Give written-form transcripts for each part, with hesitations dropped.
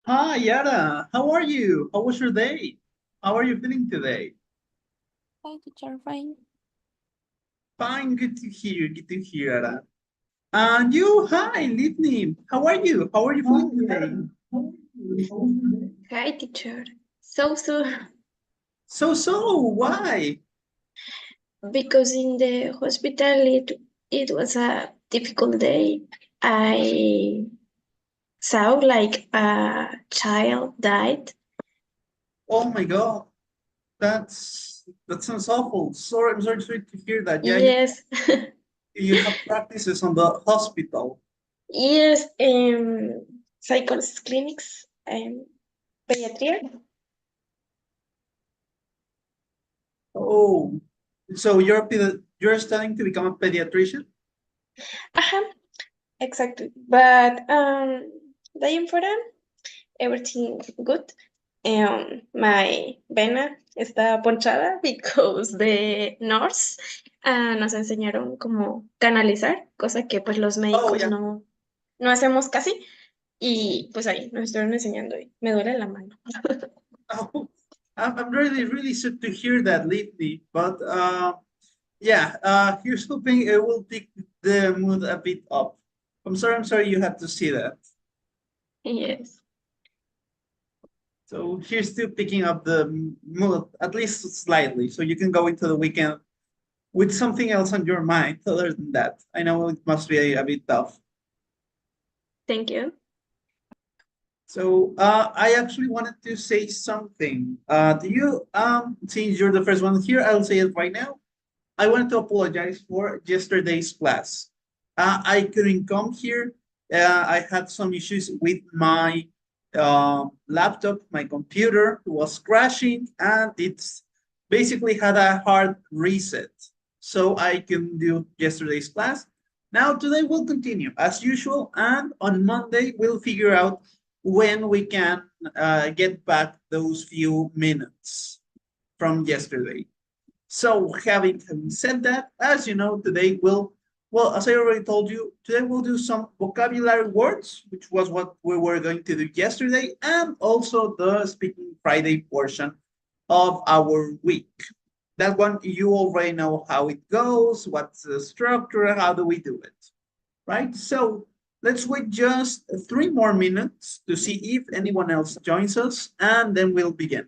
Hi, Yara. How are you? How was your day? How are you feeling today? Hi, teacher, fine. Fine, good to hear. Good to hear, Yara. And you, hi, Livni. How are you? How are you feeling today? Hi, teacher. So, Why? because in the hospital it was a difficult day. I saw like a child died. Oh my God, that sounds awful. Sorry to hear that. Yeah, Yes, you have practices on the hospital. yes, psychologist clinics, pediatria. Oh, so you're studying to become a pediatrician? Uh-huh, exactly. But the important, everything good. My vena está ponchada because the nurse nos enseñaron cómo canalizar, cosa que pues los Oh médicos yeah. no hacemos casi. Y pues ahí nos estuvieron enseñando y me duele la mano. Oh, I'm really sad to hear that, Livni. But yeah, here's hoping it will pick the mood a bit up. I'm sorry you had to see that. Yes. So here's to picking up the mood at least slightly, so you can go into the weekend with something else on your mind other than that. I know it must be a bit tough. Thank you. So I actually wanted to say something. Do you since you're the first one here, I'll say it right now. I wanted to apologize for yesterday's class. I couldn't come here. I had some issues with my laptop. My computer was crashing, and it's basically had a hard reset. So I couldn't do yesterday's class. Now, today we'll continue as usual, and on Monday we'll figure out when we can get back those few minutes from yesterday. So, having said that, as you know, today well, as I already told you, today we'll do some vocabulary words, which was what we were going to do yesterday, and also the Speaking Friday portion of our week. That one, you already know how it goes, what's the structure, how do we do it, right? So, let's wait just 3 more minutes to see if anyone else joins us, and then we'll begin.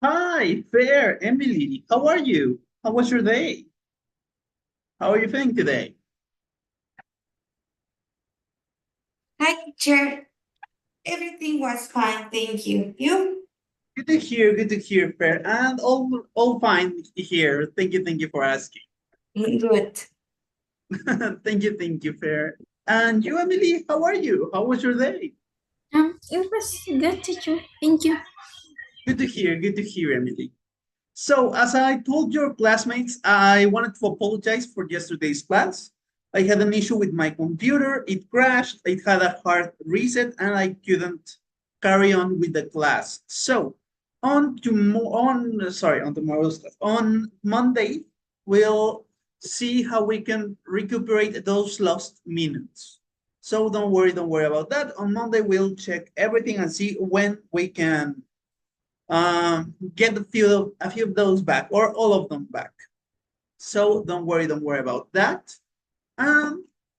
Hi, Fair, Emily. How are you? How was your day? How are you feeling today? Hi, teacher. Everything was fine, thank you. You? Good to hear, Fair, and all fine here. Thank you for asking. Good. Thank you, Fair. And you, Emily, how are you? How was your day? It was good, teacher. Thank you. Good to hear, Emily. So, as I told your classmates, I wanted to apologize for yesterday's class. I had an issue with my computer, it crashed, it had a hard reset, and I couldn't carry on with the class. So, on tomorrow's class, on Monday, we'll see how we can recuperate those lost minutes. So don't worry about that. On Monday, we'll check everything and see when we can get a few of those back or all of them back. So don't worry about that.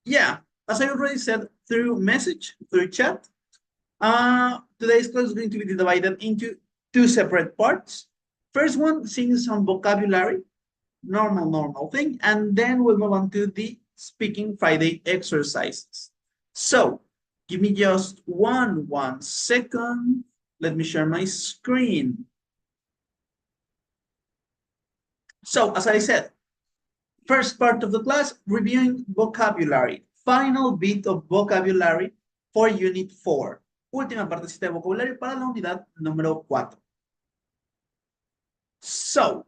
Yeah, as I already said through message, through chat, today's class is going to be divided into two separate parts. First one, seeing some vocabulary, normal thing, and then we'll move on to the Speaking Friday exercises. So give me just one second. Let me share my screen. So, as I said, first part of the class, reviewing vocabulary. Final bit of vocabulary for Unit 4. Última partecita de vocabulario para la unidad número 4. So,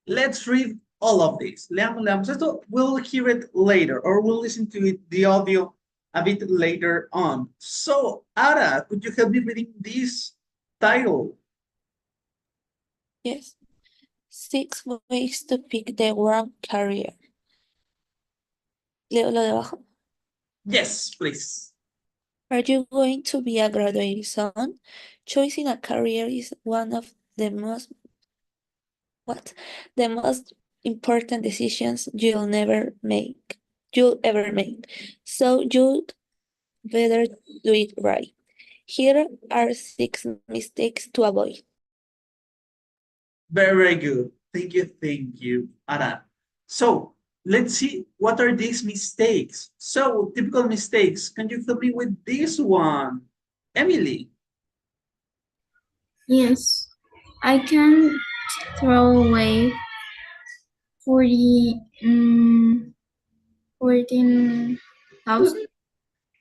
let's read all of this. Leamos esto. We'll hear it later, or we'll listen to it, the audio a bit later on. So, Ara, could you help me reading this title? Yes. 6 ways to pick the wrong career. Leo lo de abajo. Yes, please. Are you going to be a graduate soon? Choosing a career is one of the most important decisions you'll ever make. So you'd better do it right. Here are 6 mistakes to avoid. Very good. Thank you, Ara. So let's see what are these mistakes. So typical mistakes. Can you help me with this one, Emily? Yes, I can throw away 14,000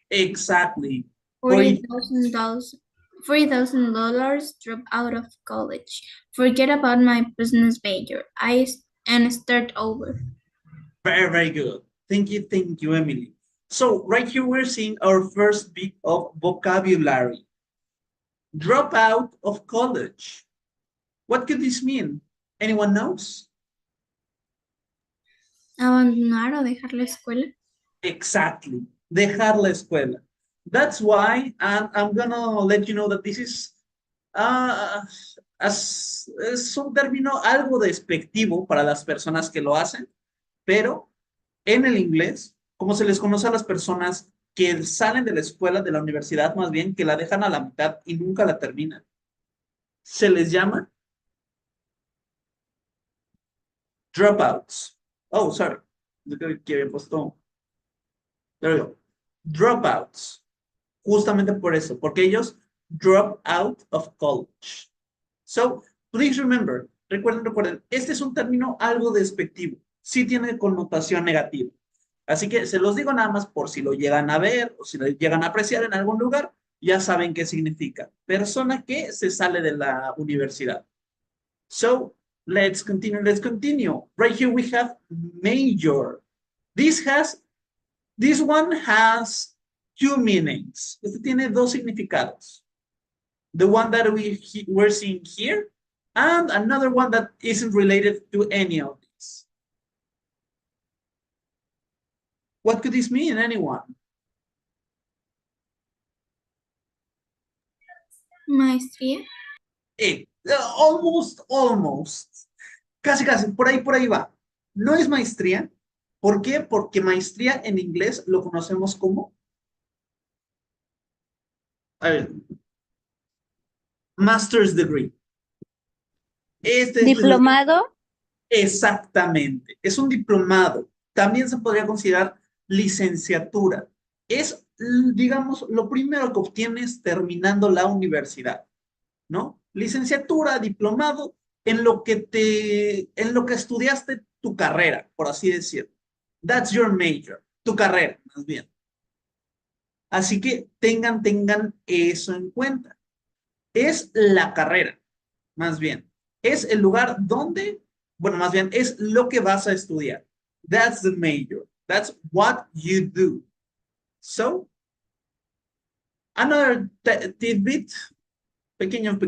Exactly. $40,000 drop out of college. Forget about my business major. And start over. Very good. Thank you, Emily. So right here we're seeing our first bit of vocabulary. Drop out of college. What could this mean? Anyone knows? Abandonar o dejar la escuela. Exactly. Dejar la escuela. That's why, and I'm gonna let you know that this is es un término algo despectivo para las personas que lo hacen, pero en el inglés, como se les conoce a las personas que salen de la escuela, de la universidad más bien, que la dejan a la mitad y nunca la terminan, se les llama dropouts. Oh, sorry. Que había puesto. There we go. Dropouts. Justamente por eso, porque ellos drop out of college. So, please remember, recuerden, este es un término algo despectivo, sí tiene connotación negativa. Así que se los digo nada más por si lo llegan a ver o si lo llegan a apreciar en algún lugar, ya saben qué significa. Persona que se sale de la universidad. So, let's continue. Right here we have major. This one has two meanings. Este tiene dos significados. The one that we're seeing here, and another one that isn't related to any of these. What could this mean, anyone? Maestría. Almost. Casi, por ahí va. No es maestría. ¿Por qué? Porque maestría en inglés lo conocemos como... A ver. Master's degree. Este es Diplomado. exactamente, es un diplomado. También se podría considerar licenciatura. Es, digamos, lo primero que obtienes terminando la universidad, ¿no? Licenciatura, diplomado, en lo que estudiaste tu carrera, por así decirlo. That's your major, tu carrera, más bien. Así que tengan eso en cuenta. Es la carrera, más bien. Es el lugar donde, bueno, más bien, es lo que vas a estudiar. That's the major. That's what you do. So, another tidbit, pequeño,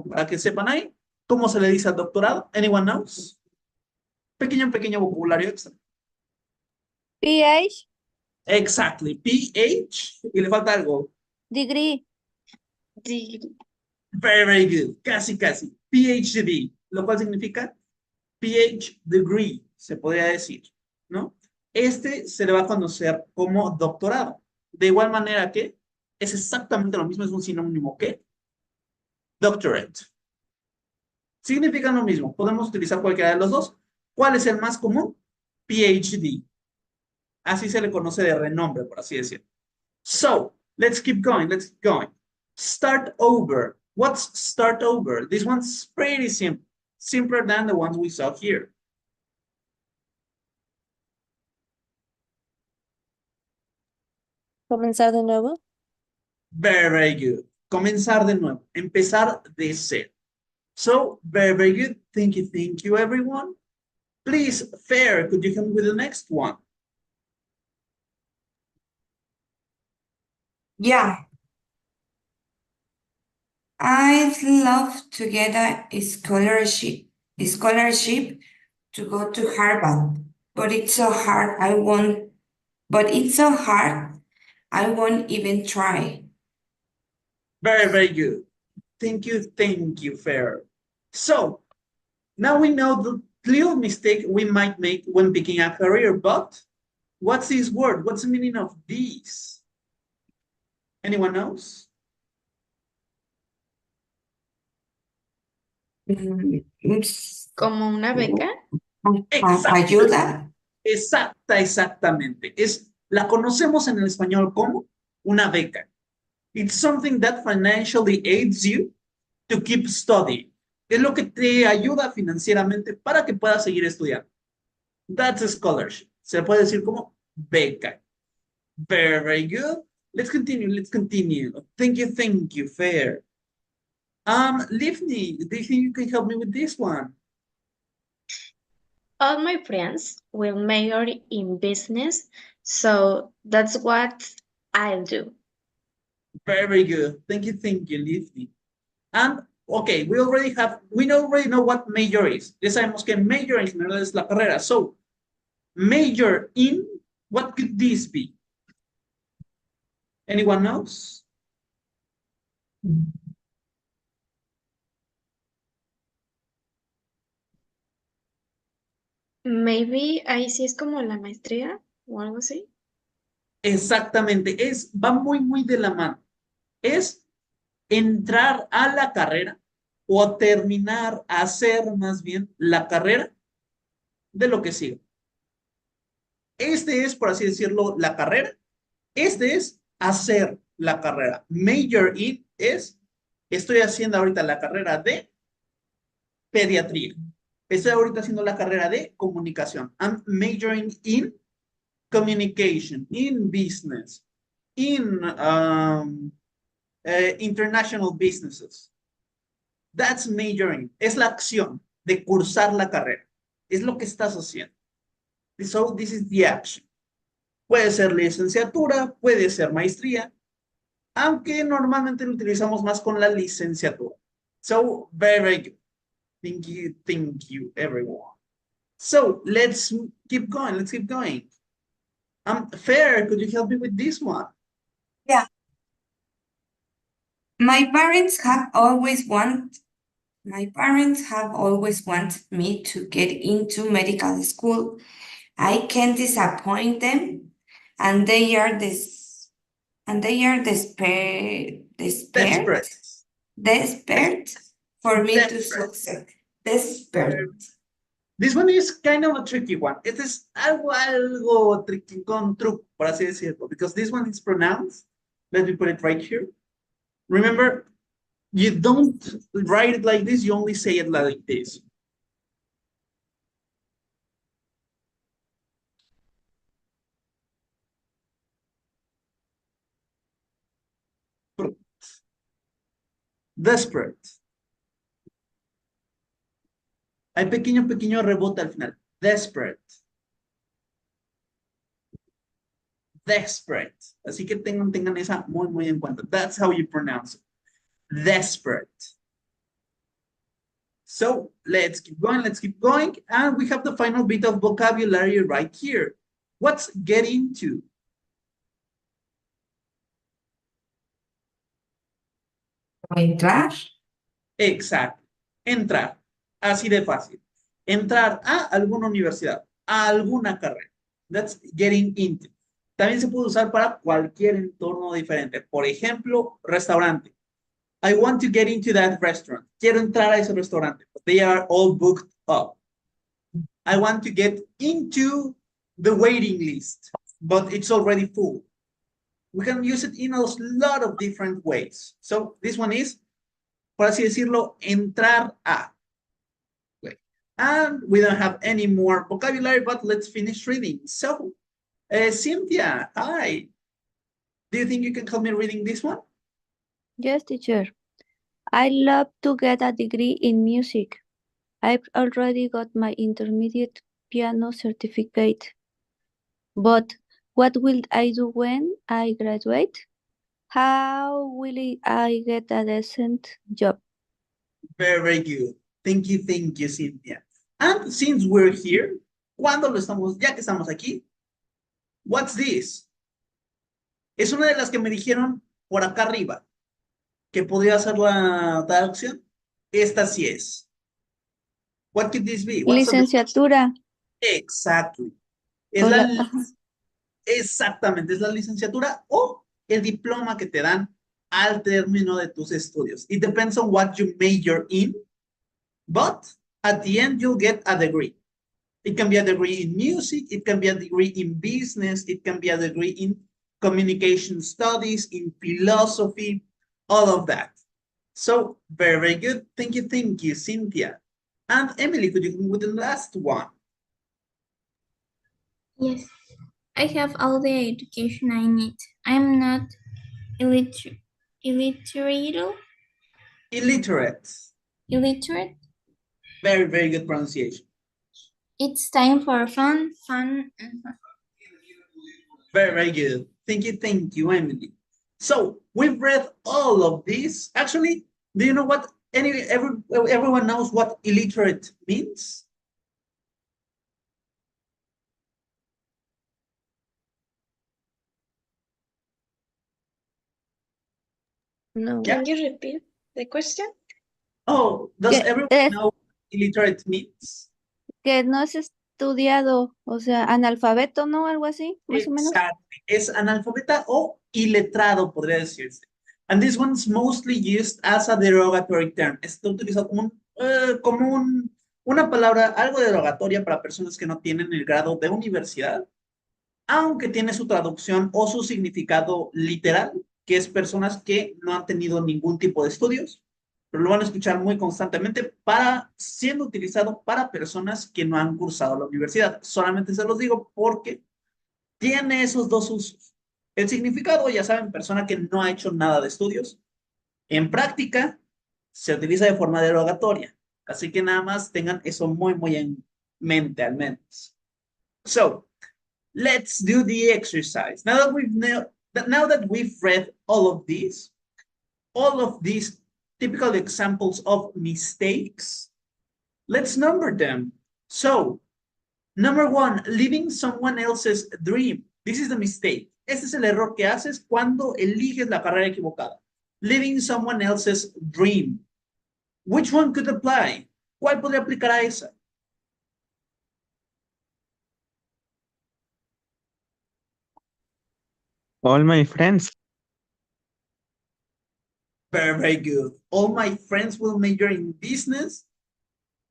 para que sepan ahí, ¿cómo se le dice al doctorado? Anyone knows? Pequeño vocabulario extra. PH. Exactly. PH. Y le falta algo. Degree. Degree. Very good. Casi. PhD. Lo cual significa PH degree, se podría decir, ¿no? Este se le va a conocer como doctorado. De igual manera que es exactamente lo mismo, es un sinónimo que doctorate. Significan lo mismo. Podemos utilizar cualquiera de los dos. ¿Cuál es el más común? PhD. Así se le conoce de renombre, por así decirlo. So, let's keep going. Start over. What's start over? This one's pretty simple. Simpler than the ones we saw here. Comenzar de nuevo. Very good. Comenzar de nuevo. Empezar de cero. So, very good. Thank you, everyone. Please, Fair, could you help me with the next one? Yeah. I'd love to get a scholarship to go to Harvard, but it's so hard. I won't even try. Very good. Thank you, Fair. So, now we know the little mistake we might make when picking a career, but what's this word? What's the meaning of this? Anyone knows? Como una beca. Ayuda. Exactamente. La conocemos en el español como una beca. It's something that financially aids you to keep studying. Es lo que te ayuda financieramente para que puedas seguir estudiando. That's a scholarship. Se puede decir como beca. Very good. Let's continue. Thank you, Fair. Livni, do you think you can help me with this one? All my friends will major in business, so that's what I'll do. Very good. Thank you, Livni. And, okay, we already know what major is. Ya sabemos que major en general es la carrera. So, major in, what could this be? Anyone knows? Maybe ahí sí es como la maestría o algo así. Exactamente, va muy de la mano. Es entrar a la carrera o terminar, hacer más bien la carrera de lo que sigue. Este es, por así decirlo, la carrera. Este es hacer la carrera. Major in es, estoy haciendo ahorita la carrera de pediatría. Estoy ahorita haciendo la carrera de comunicación. I'm majoring in communication, in business, in international businesses. That's majoring. Es la acción de cursar la carrera. Es lo que estás haciendo. So this is the action. Puede ser licenciatura, puede ser maestría, aunque normalmente lo utilizamos más con la licenciatura. So, very good. Thank you, everyone. So, let's keep going. Fair, could you help me with this one? My parents have always wanted me to get into medical school. I can't disappoint them, and they are desperate. Desperate for me to Desperate. succeed. Desperate. This one is kind of a tricky one. Este es algo tricky, con truco, por así decirlo, because this one is pronounced. Let me put it right here. Remember, you don't write it like this, you only say it like this. Desperate. Hay pequeño rebote al final. Desperate. Desperate. Así que tengan esa muy en cuenta. That's how you pronounce it. Desperate. So let's keep going. And we have the final bit of vocabulary right here. What's get into? Entrar. Exacto. Entrar. Así de fácil. Entrar a alguna universidad, a alguna carrera. That's getting into. También se puede usar para cualquier entorno diferente. Por ejemplo, restaurante. I want to get into that restaurant. Quiero entrar a ese restaurante. They are all booked up. I want to get into the waiting list, but it's already full. We can use it in a lot of different ways. So this one is, por así decirlo, entrar a. And we don't have any more vocabulary, but let's finish reading. So, Cynthia, hi. Do you think you can help me reading this one? Yes, teacher. I love to get a degree in music. I've already got my intermediate piano certificate. But what will I do when I graduate? How will I get a decent job? Very good. Thank you, Cynthia. And since we're here, ya que estamos aquí, what's this? Es una de las que me dijeron por acá arriba, que podría ser la traducción. Esta sí es. What could this be? What's the- Licenciatura. Exactly. Es O la, la- ajá. exactamente, es la licenciatura o el diploma que te dan al término de tus estudios. It depends on what you major in, but at the end you'll get a degree. It can be a degree in music, it can be a degree in business, it can be a degree in communication studies, in philosophy, all of that. So, very good. Thank you, Cynthia. And Emily, could you come with the last one? Yes, I have all the education I need. I'm not illiterate. Illiterate. Illiterate. Very good pronunciation. It's time for fun, and fun. Very good. Thank you, Emily. So we've read all of this. Actually, do you know what? Everyone knows what illiterate means? No. Yeah. Can you repeat the question? Oh, does Que everyone es know what illiterate means? que no es estudiado, o sea, analfabeto, ¿no? Algo así, más o menos. Exactly. Es analfabeta o iletrado, podría decirse. And this one's mostly used as a derogatory term. Está utilizado como una palabra algo derogatoria para personas que no tienen el grado de universidad, aunque tiene su traducción o su significado literal, que es personas que no han tenido ningún tipo de estudios, pero lo van a escuchar muy constantemente siendo utilizado para personas que no han cursado la universidad. Solamente se los digo porque tiene esos dos usos. El significado, ya saben, persona que no ha hecho nada de estudios. En práctica, se utiliza de forma derogatoria. Así que nada más tengan eso muy en mente, al menos. So, let's do the exercise. Now that we've read all of these typical examples of mistakes, let's number them. So, number 1, living someone else's dream. This is the mistake. Este es el error que haces cuando eliges la carrera equivocada. Living someone else's dream. Which one could apply? ¿Cuál podría aplicar a esa? All my friends. Very, very good. All my friends will major in business.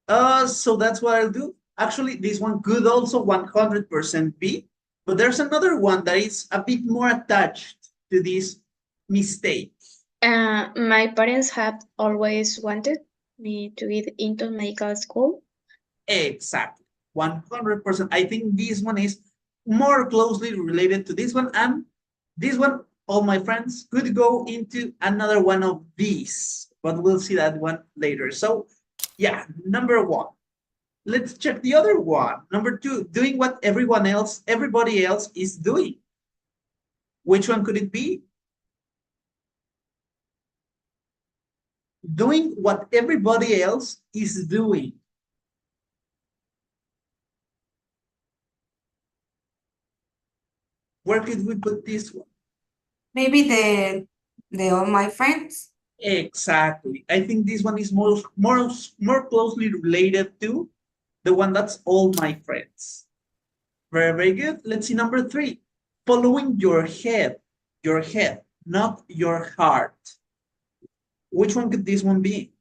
So that's what I'll do. Actually, this one could also 100% be, but there's another one that is a bit more attached to this mistake. My parents have always wanted me to get into medical school. Exactly. 100%. I think this one is more closely related to this one, and this one, all my friends, could go into another one of these, but we'll see that one later. So, yeah, number one. Let's check the other one. Number two, doing what everybody else is doing. Which one could it be? Doing what everybody else is doing. Where could we put this one? Maybe the all my friends. Exactly. I think this one is more closely related to the one that's all my friends. Very, very good. Let's see number three. Following your head, not your heart. Which one could this one be?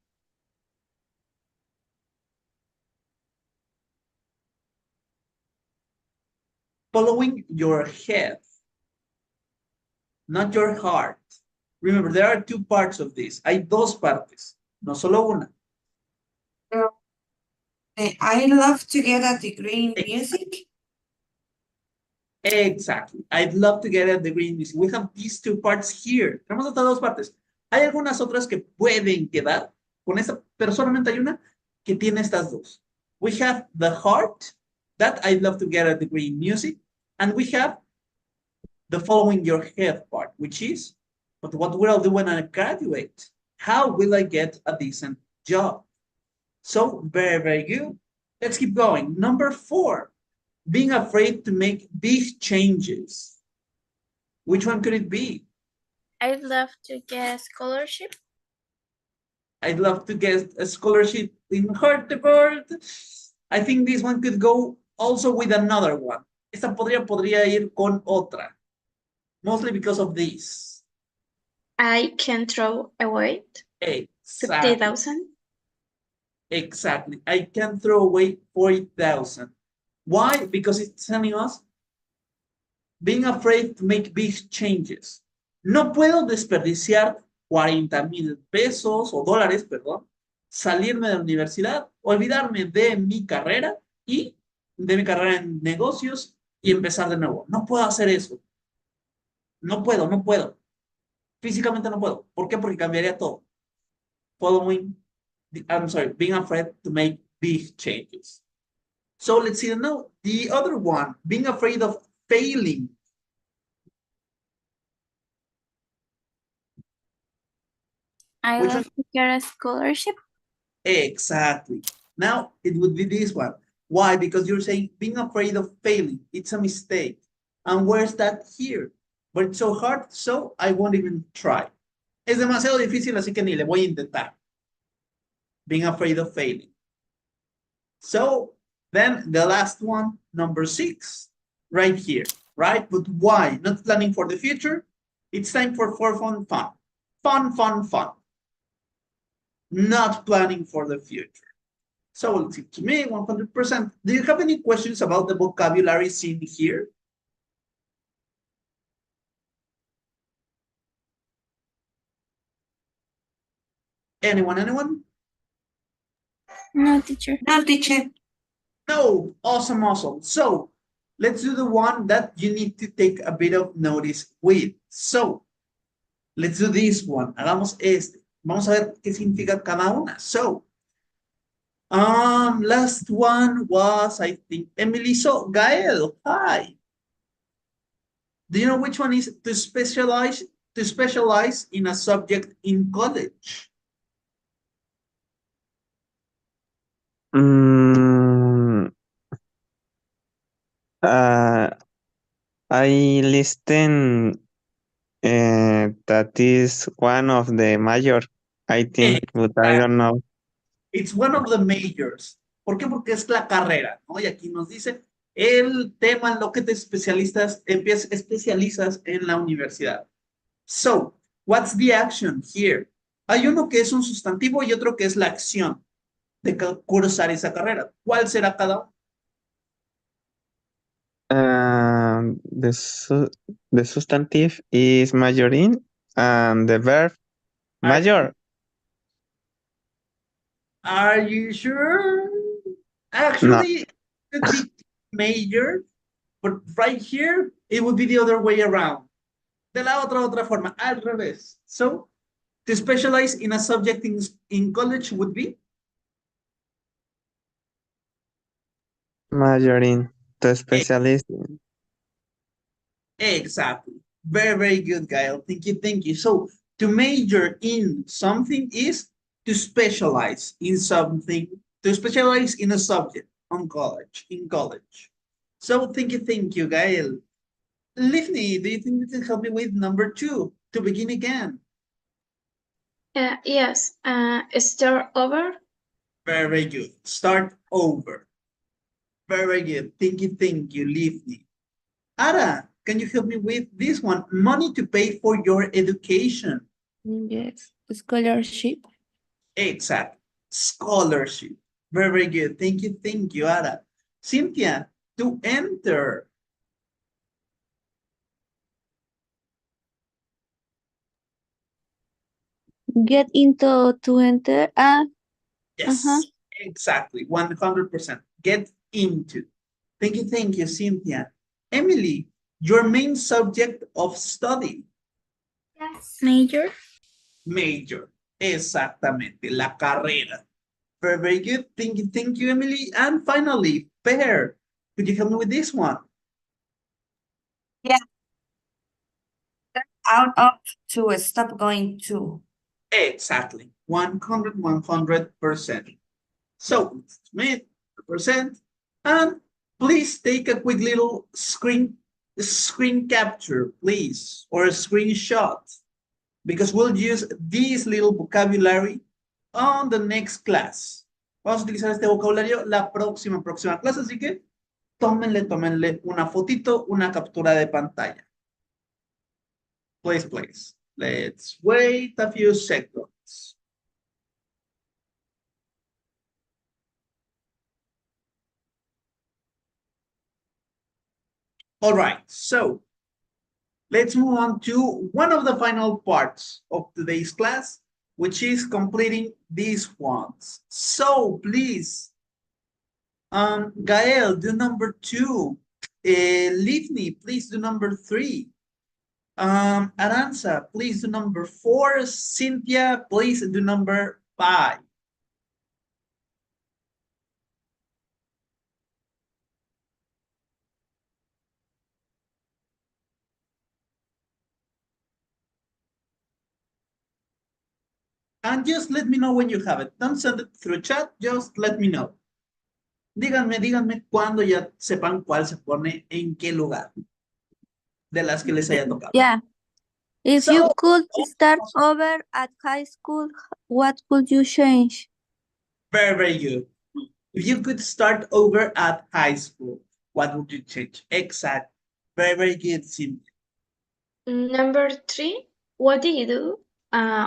Following your head, not your heart. Remember, there are two parts of this. Hay dos partes, no solo una. I love to get a degree in music. Exactly. I'd love to get a degree in music. We have these two parts here. Tenemos estas dos partes. Hay algunas otras que pueden quedar con esta, pero solamente hay una que tiene estas dos. We have the heart, that I'd love to get a degree in music, and we have the following your head part, which is, but what will I do when I graduate? How will I get a decent job? So, very, very good. Let's keep going. Number four, being afraid to make big changes. Which one could it be? I'd love to get a scholarship. I'd love to get a scholarship in Harvard. I think this one could go also with another one. Esta podría ir con otra. Mostly because of this. I can throw away Exactly. 50,000. Exactly. I can throw away 40,000. Why? Because it's telling us being afraid to make big changes. No puedo desperdiciar 40,000 pesos o dólares, perdón, salirme de la universidad, olvidarme de mi carrera y de mi carrera en negocios y empezar de nuevo. No puedo hacer eso. No puedo. Físicamente no puedo. ¿Por qué? Porque cambiaría todo. Being afraid to make big changes. So let's see the other one, being afraid of failing. I Which love to get a scholarship. Exactly. Now it would be this one. Why? Because you're saying being afraid of failing. It's a mistake. And where's that here? But it's so hard, so I won't even try. Es demasiado difícil, así que ni le voy a intentar. Being afraid of failing. So then the last one, number 6, right here, right? But why? Not planning for the future. It's time for fun. Fun. Not planning for the future. So let's see, to me, 100%. Do you have any questions about the vocabulary seen here? Anyone? No, teacher. No, teacher. No, awesome. So let's do the one that you need to take a bit of notice with. So let's do this one. Hagamos este. Vamos a ver qué significa cada una. So, last one was, I think, Emily. So, Gael, hi. Do you know which one is to specialize in a subject in college? I listen that is one of the major, I think, but I don't know. It's one of the majors. ¿Por qué? Porque es la carrera, ¿no? Y aquí nos dice el tema en lo que te especializas en la universidad. So, what's the action here? Hay uno que es un sustantivo y otro que es la acción de cursar esa carrera. ¿Cuál será cada uno? The substantive is majoring and the verb major. Are you sure? Actually, it could be major, but right here, it would be the other way around. De la otra forma, al revés. So, to specialize in a subject in college would be? Majoring, to specialist. Exactly. Very, very good, Gail. Thank you. So, to major in something is to specialize in something, to specialize in a subject in college. So, thank you, Gail. Livni, do you think you can help me with number 2 to begin again? Yes, start over. Very good. Start over. Very good. Thank you, Livni. Ara, can you help me with this one? Money to pay for your education. Yes, scholarship. Exact. Scholarship. Very good. Thank you, Ara. Cynthia, to enter. Get into to enter. Yes, exactly. 100%. Get into. Thank you, Cynthia. Emily, your main subject of study. Yes. Major. Major. Exactamente. La carrera. Very, very good. Thank you, Emily. And finally, Pear, could you help me with this one? Out of to stop going to. Exactly. 100%. So, Smith, percent. And please take a quick little screen capture, please, or a screenshot, because we'll use this little vocabulary on the next class. Vamos a utilizar este vocabulario la próxima clase, así que tómenle una fotito, una captura de pantalla. Please. Let's wait a few seconds. All right, so let's move on to one of the final parts of today's class, which is completing these ones. So please, Gael, do number 2. Livni, please do number 3. Aranza, please do number 4. Cynthia, please do number 5. And just let me know when you have it. Don't send it through chat, just let me know. Díganme cuando ya sepan cuál se pone en qué lugar de las que les haya tocado. Yeah. If you could start over at high school, what would you change? Very, very good. If you could start over at high school, what would you change? Exact. Very, very good, Cynthia. Number 3, what do you do?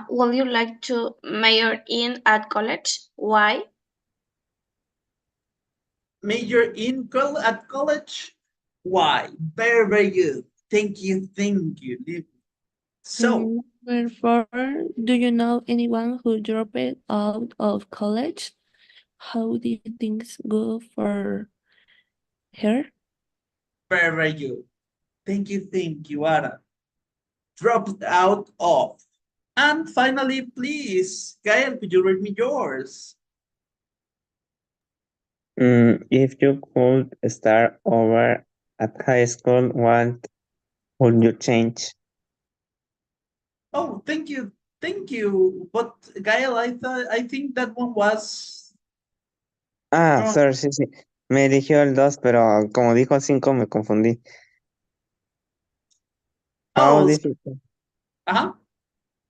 Would you like to major in at college? Why? Major in at college? Why? Very, very good. Thank you. So, Number 4, do you know anyone who dropped out of college? How did things go for her? very, very good. Thank you, Ara. Dropped out of. And finally, please, Gael, could you read me yours? If you could start over at high school, what would you change? Oh, thank you. But Gael, I think that one was. Sorry, sí. Me eligió el 2, pero como dijo 5 me confundí. How difficult?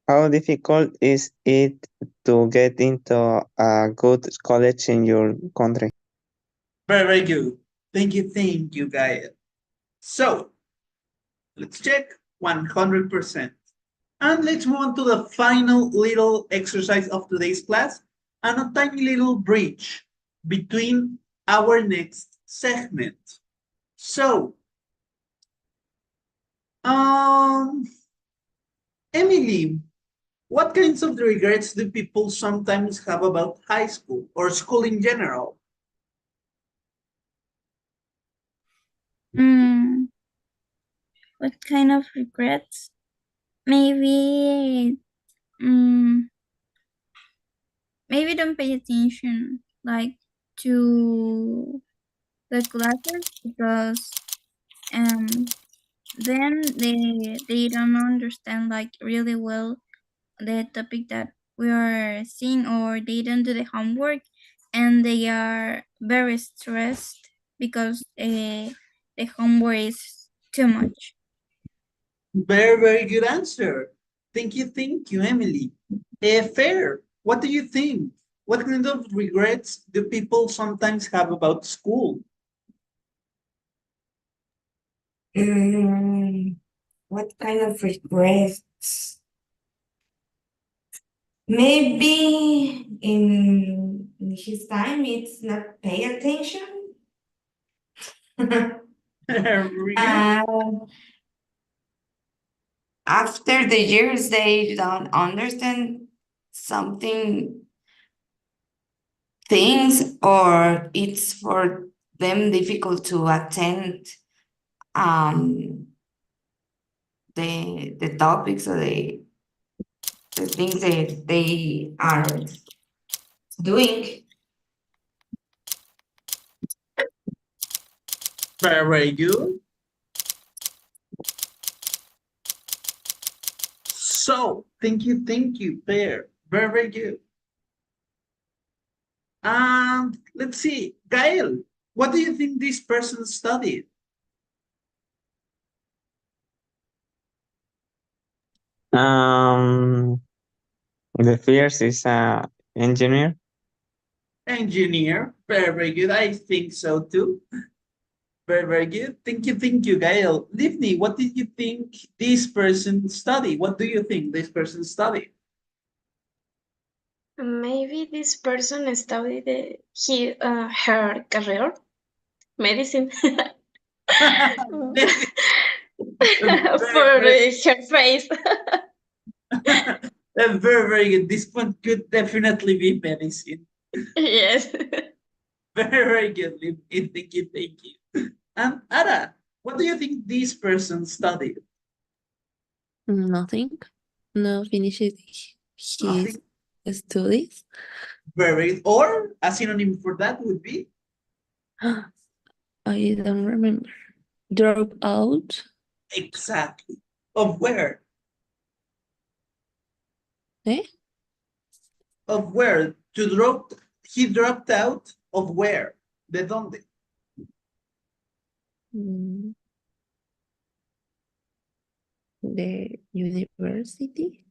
How difficult is it to get into a good college in your country? Very, very good. Thank you, Gael. So, let's check 100%. And let's move on to the final little exercise of today's class and a tiny little bridge between our next segment. So, Emily, what kinds of regrets do people sometimes have about high school or school in general? What kind of regrets? Maybe, maybe don't pay attention like to the classes because then they don't understand like really well the topic that we are seeing, or they don't do the homework and they are very stressed because the homework is too much. Very, very good answer. Thank you, Emily. Fair, what do you think? What kind of regrets do people sometimes have about school? What kind of regrets? Maybe in his time it's not pay attention. Very good. After the years, they don't understand something things, or it's for them difficult to attend the topics or the things that they are doing. Very good. So, thank you, Fair. Very, very good. And let's see, Gael, what do you think this person studied? The first is a engineer. Engineer, very, very good. I think so too. Very, very good. Thank you, Gael. Livni, what did you think this person studied? What do you think this person studied? Maybe this person studied her career, medicine, for her face. Very, very good. This one could definitely be medicine. Yes. Very, very good, Livni. Thank you. And Ara, what do you think this person studied? Nothing. No finished his Nothing. studies. Very, or a synonym for that would be? I don't remember. Drop out. Exactly. Of where? Eh? Of where? He dropped out of where? ¿De dónde? The university.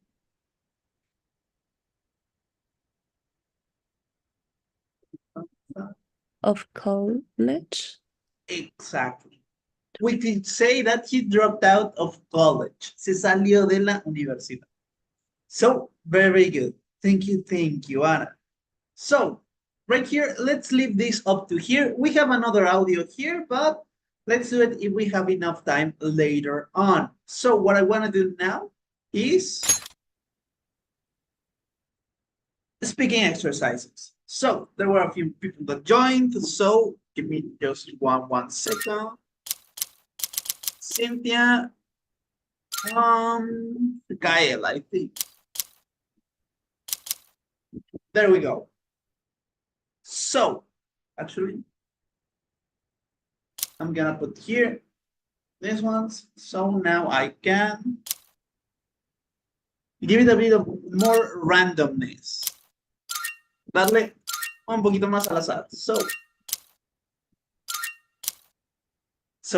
Of college. Exactly. We could say that he dropped out of college. Se salió de la universidad. So, very good. Thank you, Ana. So, right here, let's leave this up to here. We have another audio here, but let's do it if we have enough time later on. So, what I want to do now is speaking exercises. So, there were a few people that joined, so give me just one second. Cynthia, Gael, I think. There we go. So, actually, I'm gonna put here these ones, so now I can give it a bit of more randomness. Darle un poquito más al azar. So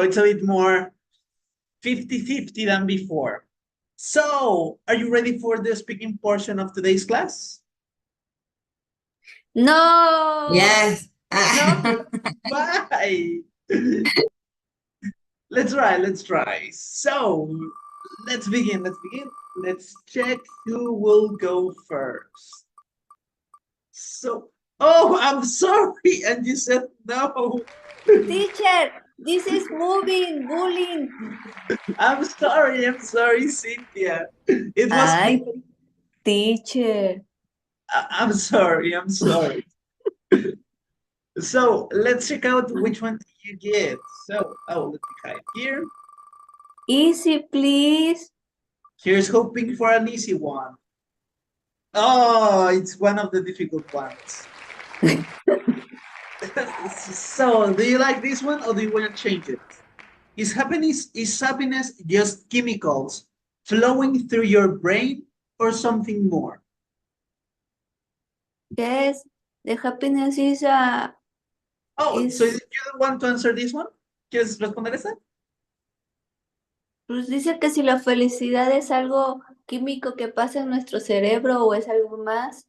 it's a bit more 50-50 than before. So, are you ready for the speaking portion of today's class? No. Yes. No. Bye. Let's try. So, let's begin. Let's check who will go first. So, oh, I'm sorry. And you said no. Teacher, this is moving, bullying. I'm sorry, Cynthia. It was Ay, me. teacher. I'm sorry. So let's check out which one you get. So, oh, let me hide here. Easy, please. Here's hoping for an easy one. Oh, it's one of the difficult ones. So, do you like this one or do you want to change it? Is happiness just chemicals flowing through your brain or something more? Yes, the happiness is Oh, so is, you don't want to answer this one? ¿Quieres responder esa? pues dice que si la felicidad es algo químico que pasa en nuestro cerebro o es algo más.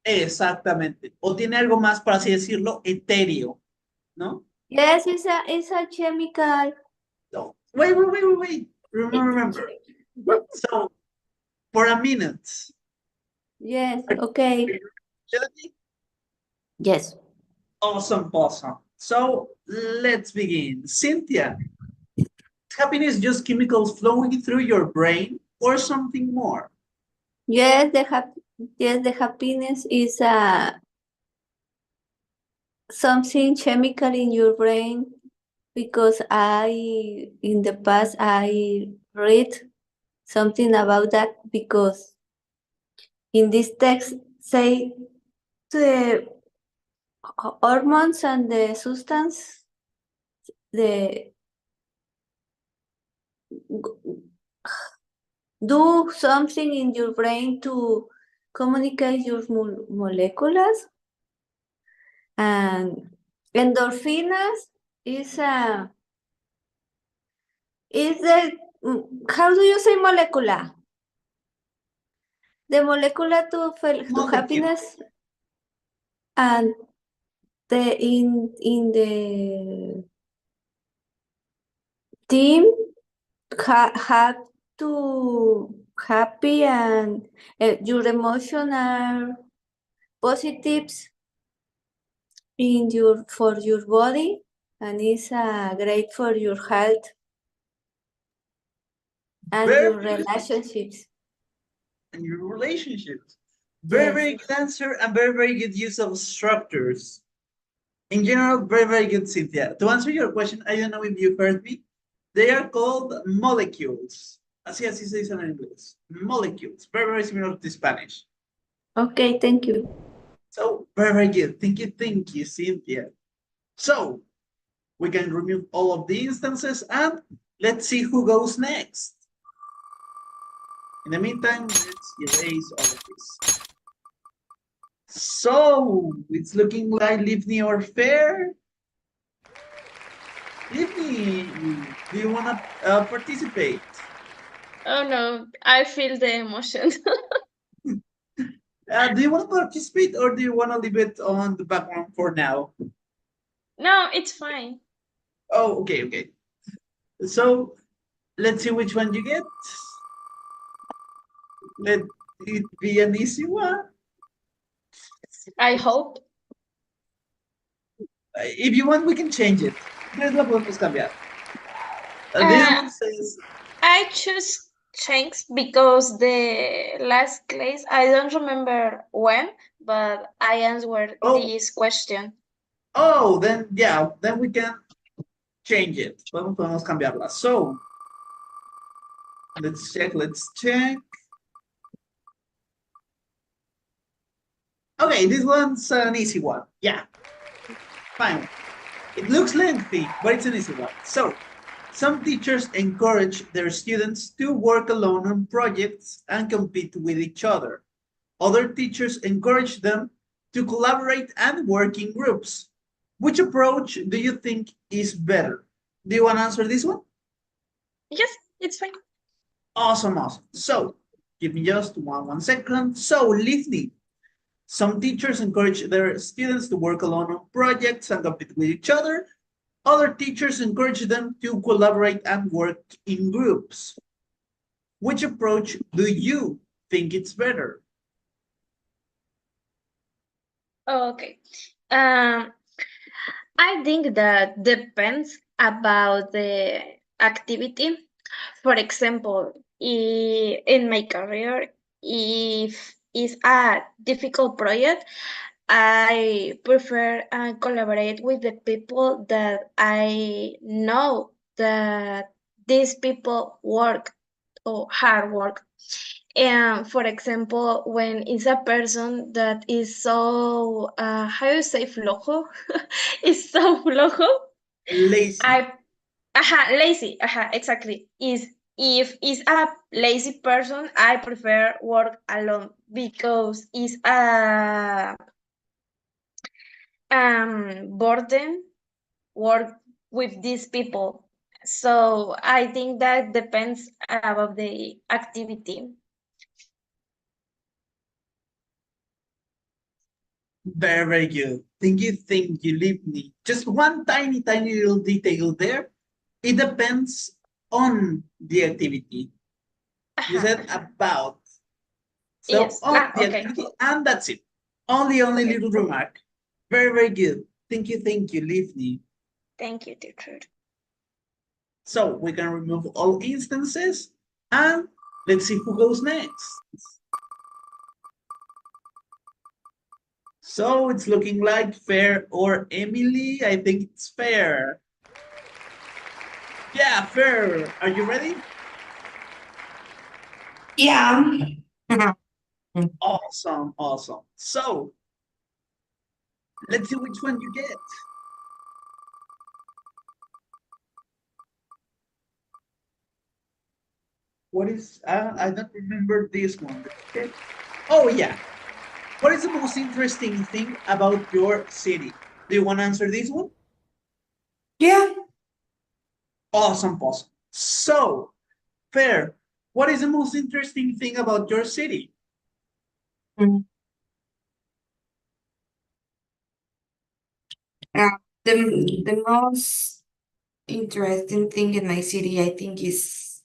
Exactamente. O tiene algo más, por así decirlo, etéreo, ¿no? Yes, it's a chemical. No. Wait. Remember. So, for a minute. Yes, okay. Yes. Awesome. So, let's begin. Cynthia, is happiness just chemicals flowing through your brain or something more? Yes, the happiness is something chemical in your brain because in the past I read something about that because in this text say the hormones and the substance do something in your brain to communicate your molecules, and endorphinas is the how do you say molecula? The molecule to Molecule. happiness, and in the team have to happy and your emotional positives in for your body, and it's great for your health and your relationships. And your relationships. Very good answer and very good use of structures. In general, very good, Cynthia. To answer your question, I don't know if you heard me. They are called molecules. Así se dice en inglés. Molecules. Very similar to Spanish. Okay, thank you. So, very good. Thank you, Cynthia. So, we can remove all of the instances and let's see who goes next. In the meantime, let's erase all of this. So, it's looking like Livni or Fair. Livni, do you want to participate? Oh no, I feel the emotion. Do you want to participate or do you want to leave it on the background for now? No, it's fine. Oh, okay. So, let's see which one you get. Let it be an easy one. I hope. If you want, we can change it. This one says, I choose Shanks because the last class, I don't remember when, but I answered this question. Oh, then yeah, then we can change it. Podemos cambiarla. So, let's check. Okay, this one's an easy one. Yeah, fine. It looks lengthy, but it's an easy one. So, some teachers encourage their students to work alone on projects and compete with each other. Other teachers encourage them to collaborate and work in groups. Which approach do you think is better? Do you want to answer this one? Yes, it's fine. Awesome. So, give me just one second. So, Livni, some teachers encourage their students to work alone on projects and compete with each other. Other teachers encourage them to collaborate and work in groups. Which approach do you think it's better? Okay. I think that depends about the activity. For example, in my career, if it's a difficult project, I prefer collaborate with the people that I know that these people work or hard work. And for example, when it's a person that is so, how you say flojo, is so flojo, Lazy. lazy, exactly. Is if it's a lazy person, I prefer work alone because it's a burden work with these people. So I think that depends about the activity. Very, very good. Thank you, Livni. Just one tiny, tiny little detail there. It depends on the activity. You said about. So Yes. on the Okay. activity, and that's it. Only Okay. little remark. Very, very good. Thank you, Livni. Thank you, teacher. So we can remove all instances and let's see who goes next. So it's looking like Fair or Emily. I think it's Fair. Yeah, Fair. Are you ready? Yeah. Awesome, awesome. So let's see which one you get. What is, I don't remember this one. Okay. Oh yeah. What is the most interesting thing about your city? Do you want to answer this one? Yeah. Awesome, awesome. So, Fair, what is the most interesting thing about your city? Mm. The most interesting thing in my city, I think, is,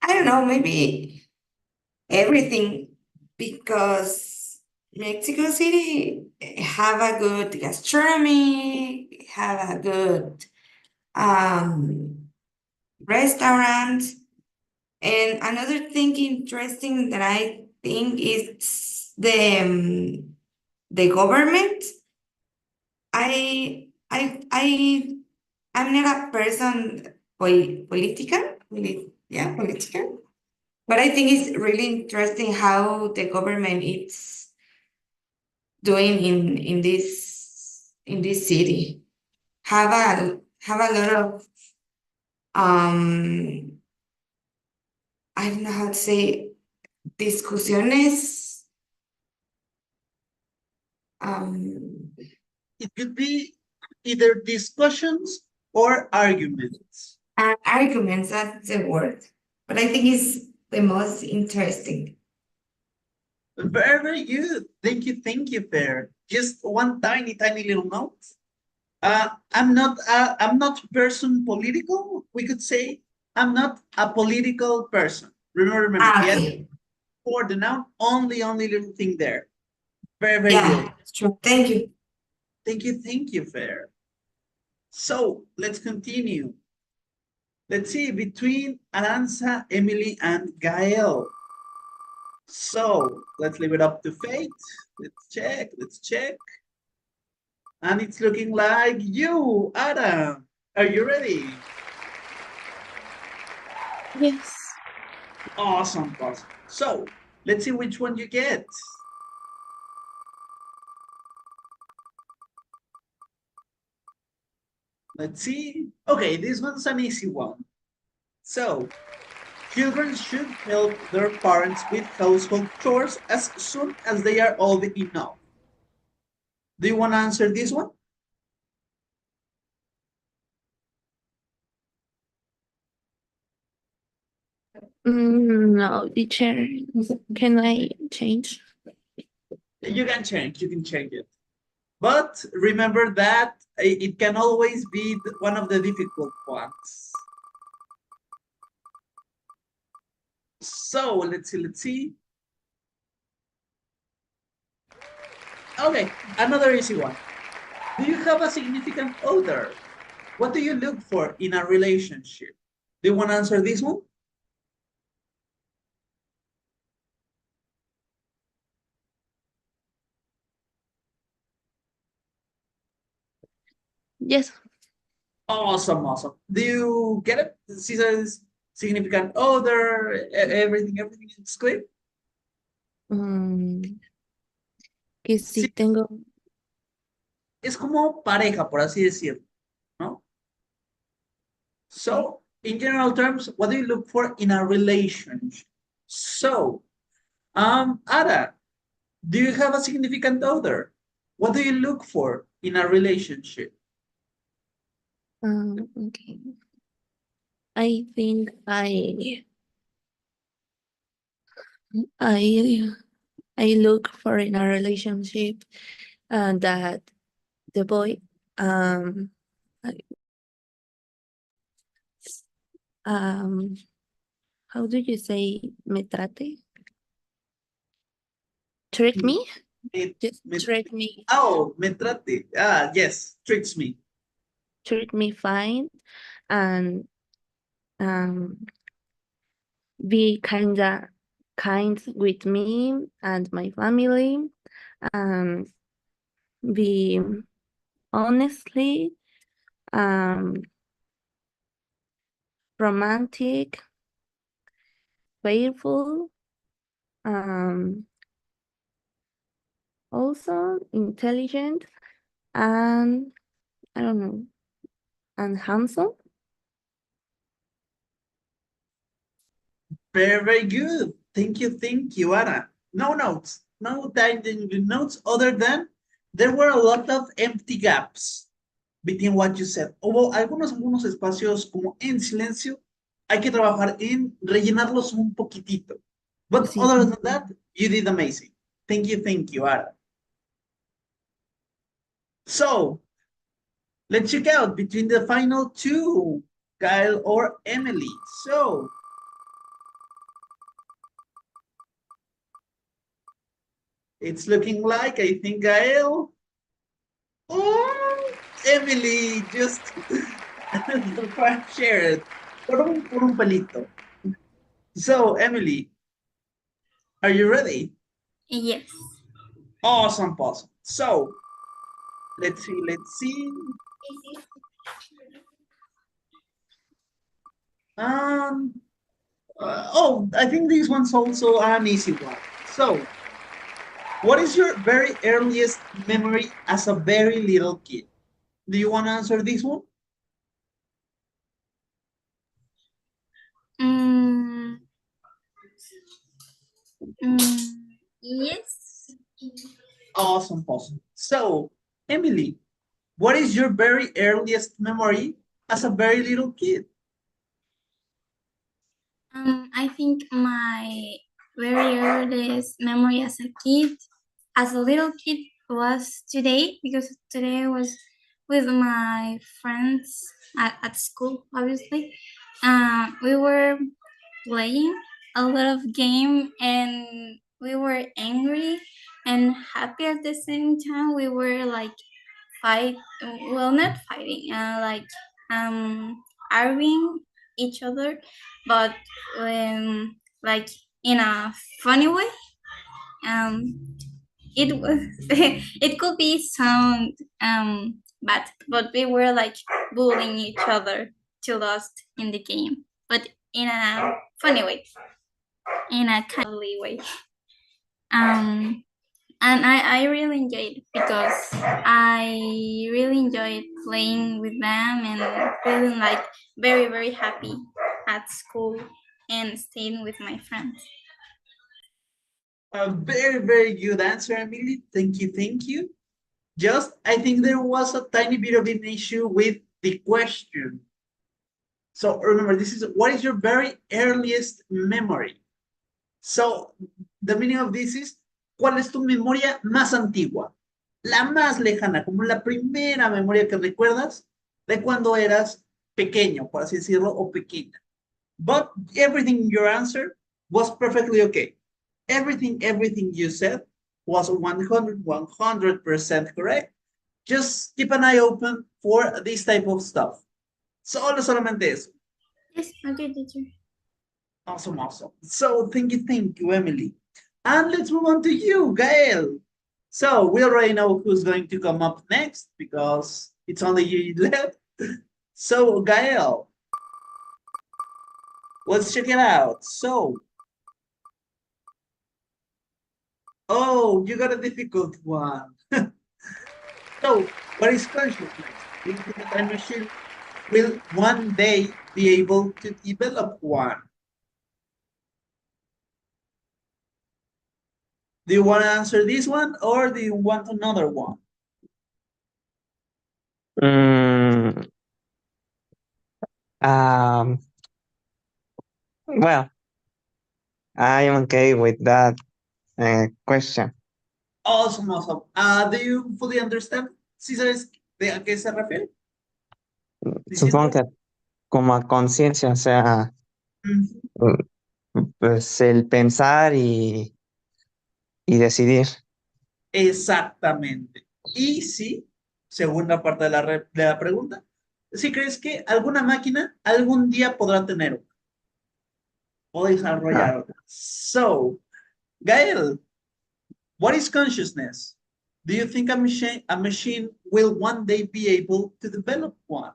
I don't know, maybe everything, because Mexico City have a good gastronomy, have a good restaurant. And another thing interesting that I think is the government. I'm not a person political, political, but I think it's really interesting how the government is doing in this city. Have a lot of I don't know how to say, discusiones. It could be either discussions or arguments. And arguments, that's the word. But I think it's the most interesting. Very, very good. Thank you, Fair. Just one tiny, tiny little note. I'm not person political. We could say I'm not a political person. Remember, yes, Okay. for the noun, only little thing there. Very, very Yeah, good. sure. Thank you. Thank you, Fair. So let's continue. Let's see between Aranza, Emily, and Gael. So let's leave it up to fate. Let's check. And it's looking like you, Adam. Are you ready? Yes. Awesome, awesome. So let's see which one you get. Let's see. Okay, this one's an easy one. So, children should help their parents with household chores as soon as they are old enough. Do you want to answer this one? No, teacher. Can I change? You can change it. But remember that it can always be one of the difficult ones. So let's see. Okay, another easy one. Do you have a significant other? What do you look for in a relationship? Do you want to answer this one? Yes. Awesome, awesome. Do you get it? She says significant other, everything is clear? Que si Sí. tengo. Es como pareja, por así decirlo, ¿no? So, in general terms, what do you look for in a relationship? So, Ada, do you have a significant other? What do you look for in a relationship? Okay. I think I look for in a relationship that the boy how do you say me trate? Treat me? Treat me. Oh, me trate. Ah, yes, treats me. Treat me fine and be kind with me and my family, be honestly, romantic, faithful, also intelligent, and I don't know, and handsome. Very, very good. Thank you, Ana. No notes, no notes other than there were a lot of empty gaps between what you said. Hubo algunos espacios como en silencio. Hay que trabajar en rellenarlos un poquitito. But Sí. other than that, you did amazing. Thank you, Ana. So, let's check out between the final two, Kyle or Emily. So, it's looking like, I think, Gael. Oh, Emily, just share it. Por un palito. So, Emily, are you ready? Yes. Awesome. So, let's see. I think this one's also an easy one. So, what is your very earliest memory as a very little kid? Do you want to answer this one? Yes. Awesome. So, Emily, what is your very earliest memory as a very little kid? I think my very earliest memory as a little kid, was today, because today was with my friends at school, obviously. We were playing a lot of game, and we were angry and happy at the same time. We were like not fighting, arguing each other, but when like in a funny way. It was it could be sound bad, but we were like bullying each other to lost in the game, but in a funny way, in a kindly way. And I really enjoyed it, because I really enjoyed playing with them and feeling like very, very happy at school and staying with my friends. A very, very good answer, Emily. Thank you. Just, I think there was a tiny bit of an issue with the question. So remember, this is what is your very earliest memory? So the meaning of this is, ¿cuál es tu memoria más antigua? La más lejana, como la primera memoria que recuerdas de cuando eras pequeño, por así decirlo, o pequeña. But everything in your answer was perfectly okay. Everything you said was 100% correct. Just keep an eye open for this type of stuff. Solamente eso. Yes, okay, teacher. Awesome. So thank you, Emily. And let's move on to you, Gael. So we already know who's going to come up next because it's only you left. So Gael, let's check it out. So, oh, you got a difficult one. So, what is consciousness? Do you think the time machine will one day be able to develop one? Do you want to answer this one or do you want another one? Well, I am okay with that question. Awesome. Do you fully understand? ¿Sí sabes a qué se refiere? Supongo que como a conciencia, o sea, pues el pensar y decidir. Exactamente. Y sí, segunda parte de la pregunta, si crees que alguna máquina algún día podrá tener una o desarrollar otra. So, Gael, what is consciousness? Do you think a machine will one day be able to develop one?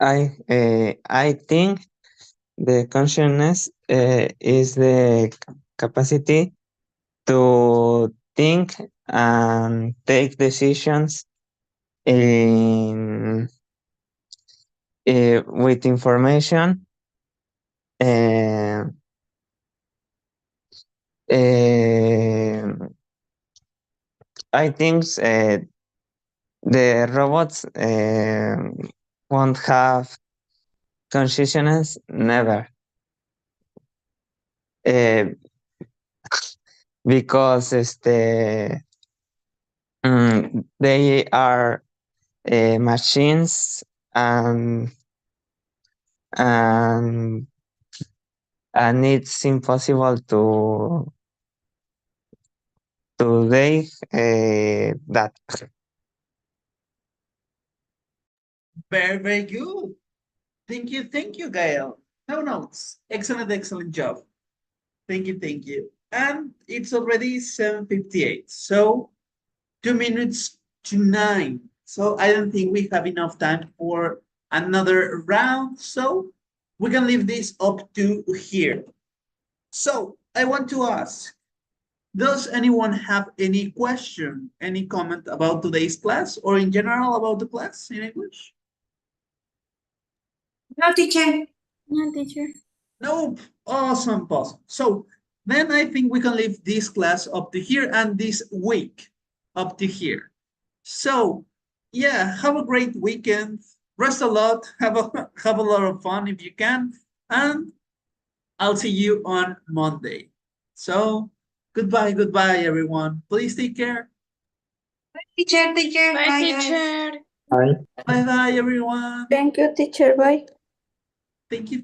I think the consciousness is the capacity to think and take decisions in with information. I think the robots won't have consciousness, never. Because they are machines and it's impossible to make that. Very good. Thank you, Gael. No, excellent job. Thank you. And it's already 7:58. So 2 minutes to 9. So I don't think we have enough time for another round. So we can leave this up to here. So I want to ask, does anyone have any question, any comment about today's class or in general about the class in English? No, teacher. No, teacher. Nope. Awesome. So then I think we can leave this class up to here and this week up to here. So yeah, have a great weekend. Rest a lot. Have a lot of fun if you can. And I'll see you on Monday. So goodbye, everyone. Please take care. Teacher. Bye, Bye, guys. teacher. Bye. Bye, everyone. Thank you, teacher. Bye. Thank you.